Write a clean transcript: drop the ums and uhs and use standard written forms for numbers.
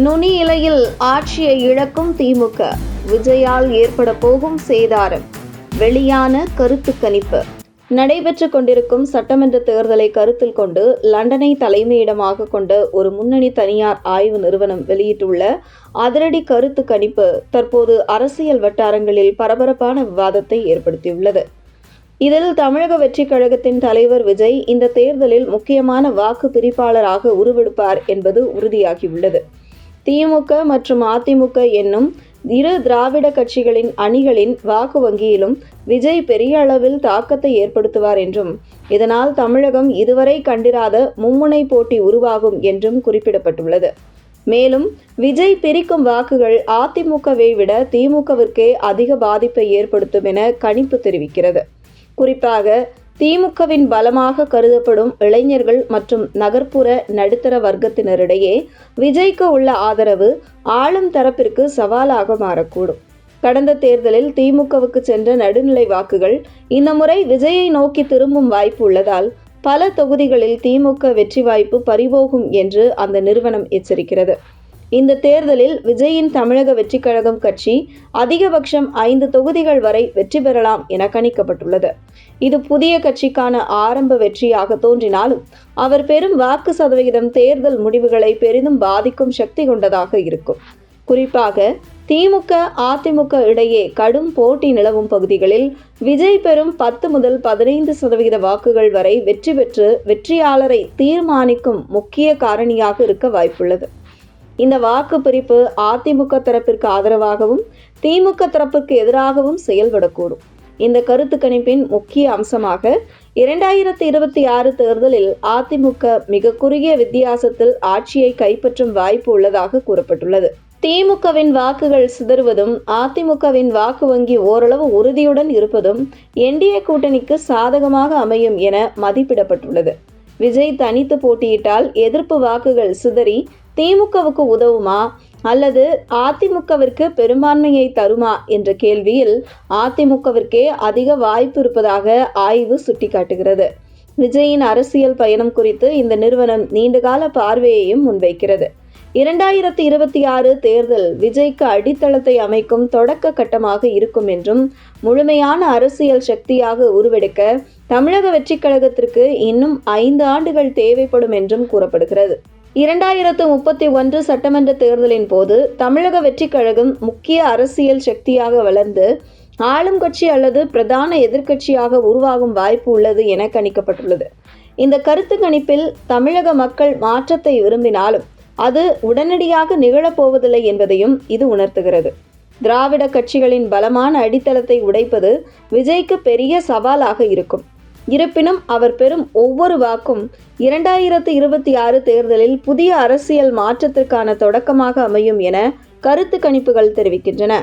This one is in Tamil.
நுனி இலையில் ஆட்சியை இழக்கும் திமுக, விஜயால் ஏற்பட போகும் சேதாரம். வெளியான கருத்து கணிப்பு. நடைபெற்று கொண்டிருக்கும் சட்டமன்ற தேர்தலை கருத்தில் கொண்டு லண்டனை தலைமையிடமாக கொண்ட ஒரு முன்னணி தனியார் ஆய்வு நிறுவனம் வெளியிட்டுள்ள அதிரடி கருத்து கணிப்பு தற்போது அரசியல் வட்டாரங்களில் பரபரப்பான விவாதத்தை ஏற்படுத்தியுள்ளது. இதில் தமிழக வெற்றிக் கழகத்தின் தலைவர் விஜய் இந்த தேர்தலில் முக்கியமான வாக்கு பிரிப்பாளராக உருவெடுப்பார் என்பது உறுதியாகியுள்ளது. திமுக மற்றும் அதிமுக என்னும் இரு திராவிட கட்சிகளின் அணிகளின் வாக்கு வங்கியிலும் விஜய் பெரிய அளவில் தாக்கத்தை ஏற்படுத்துவார் என்றும், இதனால் தமிழகம் இதுவரை கண்டிராத மும்முனை போட்டி உருவாகும் என்றும் குறிப்பிடப்பட்டுள்ளது. மேலும் விஜய் பிரிக்கும் வாக்குகள் அதிமுகவை விட திமுகவிற்கே அதிக பாதிப்பை ஏற்படுத்தும் என கணிப்பு தெரிவிக்கிறது. குறிப்பாக திமுகவின் பலமாக கருதப்படும் இளைஞர்கள் மற்றும் நகர்ப்புற நடுத்தர வர்க்கத்தினரிடையே விஜய்க்கு உள்ள ஆதரவு ஆளும் தரப்பிற்கு சவாலாக மாறக்கூடும். கடந்த தேர்தலில் திமுகவுக்கு சென்ற நடுநிலை வாக்குகள் இந்த முறை விஜயை நோக்கி திரும்பும் வாய்ப்பு உள்ளதால் பல தொகுதிகளில் திமுக வெற்றி வாய்ப்பு பறிபோகும் என்று அந்த நிறுவனம் எச்சரிக்கிறது. இந்த தேர்தலில் விஜயின் தமிழக வெற்றிக் கழகம் கட்சி அதிகபட்சம் 5 தொகுதிகள் வரை வெற்றி பெறலாம் என கணிக்கப்பட்டுள்ளது. இது புதிய கட்சிக்கான ஆரம்ப வெற்றியாக தோன்றினாலும் அவர் பெறும் வாக்கு சதவிகிதம் தேர்தல் முடிவுகளை பெரிதும் பாதிக்கும் சக்தி கொண்டதாக இருக்கும். குறிப்பாக திமுக அதிமுக இடையே கடும் போட்டி நிலவும் பகுதிகளில் விஜய் பெறும் 10 முதல் 15% வாக்குகள் வரை வெற்றி பெற்று வெற்றியாளரை தீர்மானிக்கும் முக்கிய காரணியாக இருக்க வாய்ப்புள்ளது. இந்த வாக்கு பிரிப்பு அதிமுக தரப்பிற்கு ஆதரவாகவும் திமுக தரப்பிற்கு எதிராகவும் செயல்படக்கூடும். இந்த கருத்து கணிப்பின் முக்கிய அம்சமாக 2026 தேர்தலில் அதிமுக மிக குறுகிய வித்தியாசத்தில் ஆட்சியை கைப்பற்றும் வாய்ப்பு உள்ளதாக கூறப்பட்டுள்ளது. திமுகவின் வாக்குகள் சிதறுவதும் அதிமுகவின் வாக்கு வங்கி ஓரளவு உறுதியுடன் இருப்பதும் என்டிஏ கூட்டணிக்கு சாதகமாக அமையும் என மதிப்பிடப்பட்டுள்ளது. விஜய் தனித்து போட்டியிட்டால் எதிர்ப்பு வாக்குகள் சிதறி திமுகவுக்கு உதவுமா அல்லது அதிமுகவிற்கு பெரும்பான்மையை தருமா என்ற கேள்வியில் அதிமுகவிற்கே அதிக வாய்ப்பு இருப்பதாக ஆய்வு சுட்டிக்காட்டுகிறது. விஜயின் அரசியல் பயணம் குறித்து இந்த நிறுவனம் நீண்டகால பார்வையையும் முன்வைக்கிறது. 2026 தேர்தல் விஜய்க்கு அடித்தளத்தை அமைக்கும் தொடக்க கட்டமாக இருக்கும் என்றும், முழுமையான அரசியல் சக்தியாக உருவெடுக்க தமிழக வெற்றிக் கழகத்திற்கு இன்னும் 5 ஆண்டுகள் தேவைப்படும் என்றும் கூறப்படுகிறது. 2031 சட்டமன்ற தேர்தலின் போது தமிழக வெற்றிக் கழகம் முக்கிய அரசியல் சக்தியாக வளர்ந்து ஆளும் கட்சி அல்லது பிரதான எதிர்க்கட்சியாக உருவாகும் வாய்ப்பு உள்ளது என கணிக்கப்பட்டுள்ளது. இந்த கருத்து கணிப்பில் தமிழக மக்கள் மாற்றத்தை விரும்பினாலும் அது உடனடியாக நிகழப்போவதில்லை என்பதையும் இது உணர்த்துகிறது. திராவிட கட்சிகளின் பலமான அடித்தளத்தை உடைப்பது விஜய்க்கு பெரிய சவாலாக இருக்கும். இருப்பினும் அவர் பெறும் ஒவ்வொரு வாக்கும் 2026 தேர்தலில் புதிய அரசியல் மாற்றத்திற்கான தொடக்கமாக அமையும் என கருத்து கணிப்புகள் தெரிவிக்கின்றன.